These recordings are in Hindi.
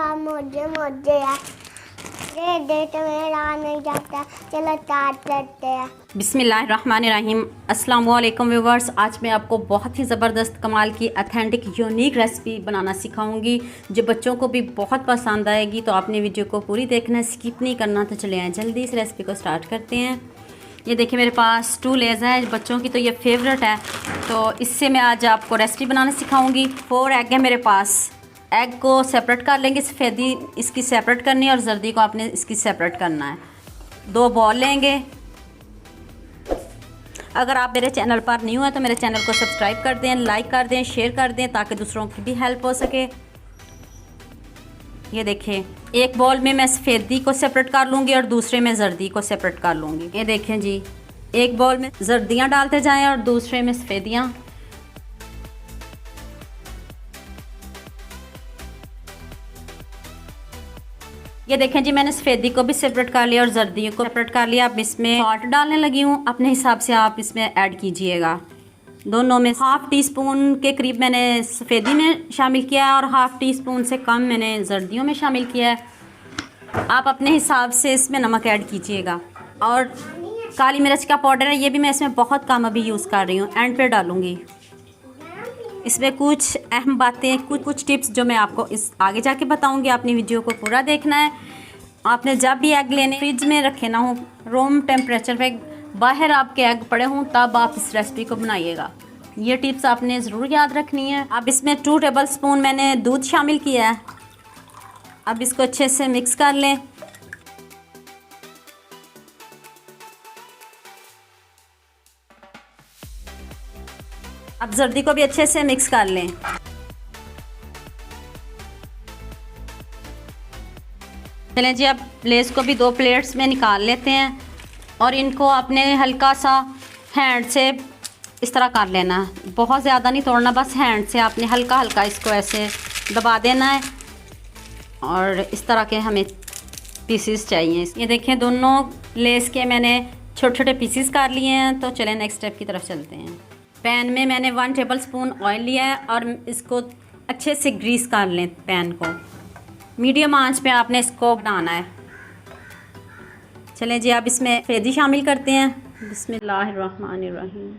यार मुझे मुझे यार दे दे तो मेरा नहीं जाता। चलो स्टार्ट करते हैं। बिस्मिल्लाहिर्रहमानिर्रहीम। अस्सलाम वालेकुम व्यूवर्स। आज मैं आपको बहुत ही ज़बरदस्त कमाल की अथेंटिक यूनिक रेसिपी बनाना सिखाऊंगी जो बच्चों को भी बहुत पसंद आएगी। तो आपने वीडियो को पूरी देखना है, स्किप नहीं करना। तो चले आए जल्दी इस रेसिपी को स्टार्ट करते हैं। ये देखिए मेरे पास 2 लेज़ है, बच्चों की तो ये फेवरेट है। तो इससे मैं आज आपको रेसिपी बनाना सिखाऊंगी। 4 एग है मेरे पास। एग को सेपरेट कर लेंगे, सफ़ेदी इसकी सेपरेट करनी है और जर्दी को आपने इसकी सेपरेट करना है। 2 बॉल लेंगे। अगर आप मेरे चैनल पर न्यू हैं तो मेरे चैनल को सब्सक्राइब कर दें, लाइक कर दें, शेयर कर दें ताकि दूसरों की भी हेल्प हो सके। ये देखें, एक बॉल में मैं सफ़ेदी को सेपरेट कर लूँगी और दूसरे में जर्दी को सेपरेट कर लूँगी। ये देखें जी, एक बॉल में जर्दियाँ डालते जाएं और दूसरे में सफ़ेदियाँ। ये देखें जी, मैंने सफ़ेदी को भी सेपरेट कर लिया और जर्दियों को सेपरेट कर लिया। अब इसमें सॉल्ट डालने लगी हूँ, अपने हिसाब से आप इसमें ऐड कीजिएगा। दोनों में 1/2 टीस्पून के करीब मैंने सफ़ेदी में शामिल किया है और 1/2 टीस्पून से कम मैंने जर्दियों में शामिल किया है। आप अपने हिसाब से इसमें नमक ऐड कीजिएगा। और काली मिर्च का पाउडर है, ये भी मैं इसमें बहुत कम अभी यूज़ कर रही हूँ, एंड पे डालूँगी। इसमें कुछ अहम बातें, कुछ टिप्स जो मैं आपको इस आगे जाके बताऊंगी। आपने वीडियो को पूरा देखना है। आपने जब भी एग लेने फ्रिज में रखे ना हो, रूम टेम्परेचर पे बाहर आपके एग पड़े हों, तब आप इस रेसिपी को बनाइएगा। ये टिप्स आपने ज़रूर याद रखनी है। अब इसमें 2 टेबल स्पून मैंने दूध शामिल किया है। अब इसको अच्छे से मिक्स कर लें। अब जर्दी को भी अच्छे से मिक्स कर लें। चलें जी, अब लेस को भी 2 प्लेट्स में निकाल लेते हैं और इनको अपने हल्का सा हैंड से इस तरह कर लेना है। बहुत ज़्यादा नहीं तोड़ना, बस हैंड से आपने हल्का हल्का इसको ऐसे दबा देना है। और इस तरह के हमें पीसेस चाहिए। ये देखें, दोनों लेस के मैंने छोटे छोटे पीसेस कर लिए हैं। तो चलें नेक्स्ट स्टेप की तरफ चलते हैं। पैन में मैंने 1 टेबल स्पून ऑयल लिया है और इसको अच्छे से ग्रीस कर लें। पैन को मीडियम आंच पे आपने इसको बनाना है। चलें जी, अब इसमें सफ़ेदी शामिल करते हैं। बिस्मिल्लाहिर्रहमानिर्रहीम।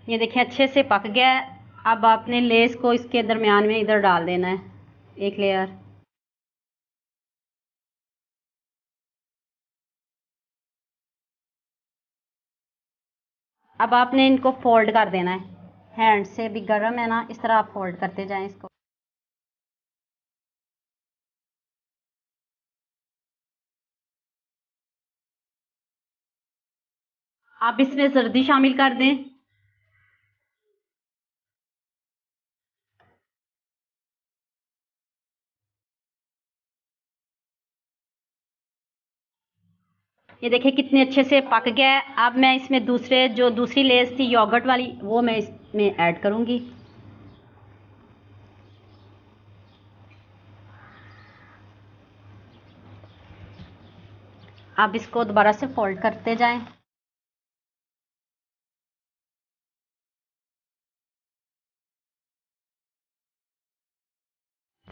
ये देखिए अच्छे से पक गया है। अब आपने लेस को इसके दरमियान में इधर डाल देना है, एक लेयर। अब आपने इनको फोल्ड कर देना है। हैंड से भी गर्म है ना, इस तरह आप फोल्ड करते जाएं इसको। आप इसमें जर्दी शामिल कर दें। ये देखिए कितने अच्छे से पक गया है। अब मैं इसमें दूसरी लेस थी योगर्ट वाली, वो मैं इसमें ऐड करूंगी। अब इसको दोबारा से फोल्ड करते जाएं।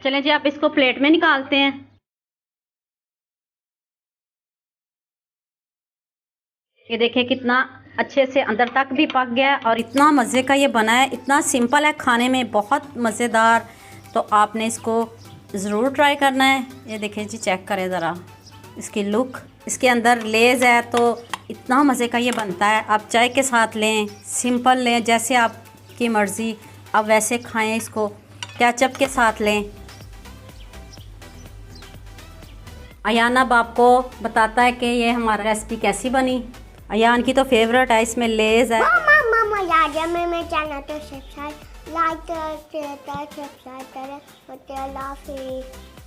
चलें जी, आप इसको प्लेट में निकालते हैं। ये देखिए कितना अच्छे से अंदर तक भी पक गया है और इतना मज़े का ये बना है। इतना सिंपल है, खाने में बहुत मज़ेदार। तो आपने इसको ज़रूर ट्राई करना है। ये देखिए जी, चेक करें ज़रा इसकी लुक। इसके अंदर लेज़ है तो इतना मज़े का ये बनता है। आप चाय के साथ लें, सिंपल लें, जैसे आपकी मर्ज़ी, आप वैसे खाएं इसको। केचप के साथ लें। अयान अब आपको बताता है कि ये हमारी रेसिपी कैसी बनी। अयान की तो फेवरेट है, इसमें लेज़ है। मामा याद है मेरे चैनल को सब्सक्राइब लाइक करें, शेयर करें, सब्सक्राइब करें। अल्लाह हाफिज़।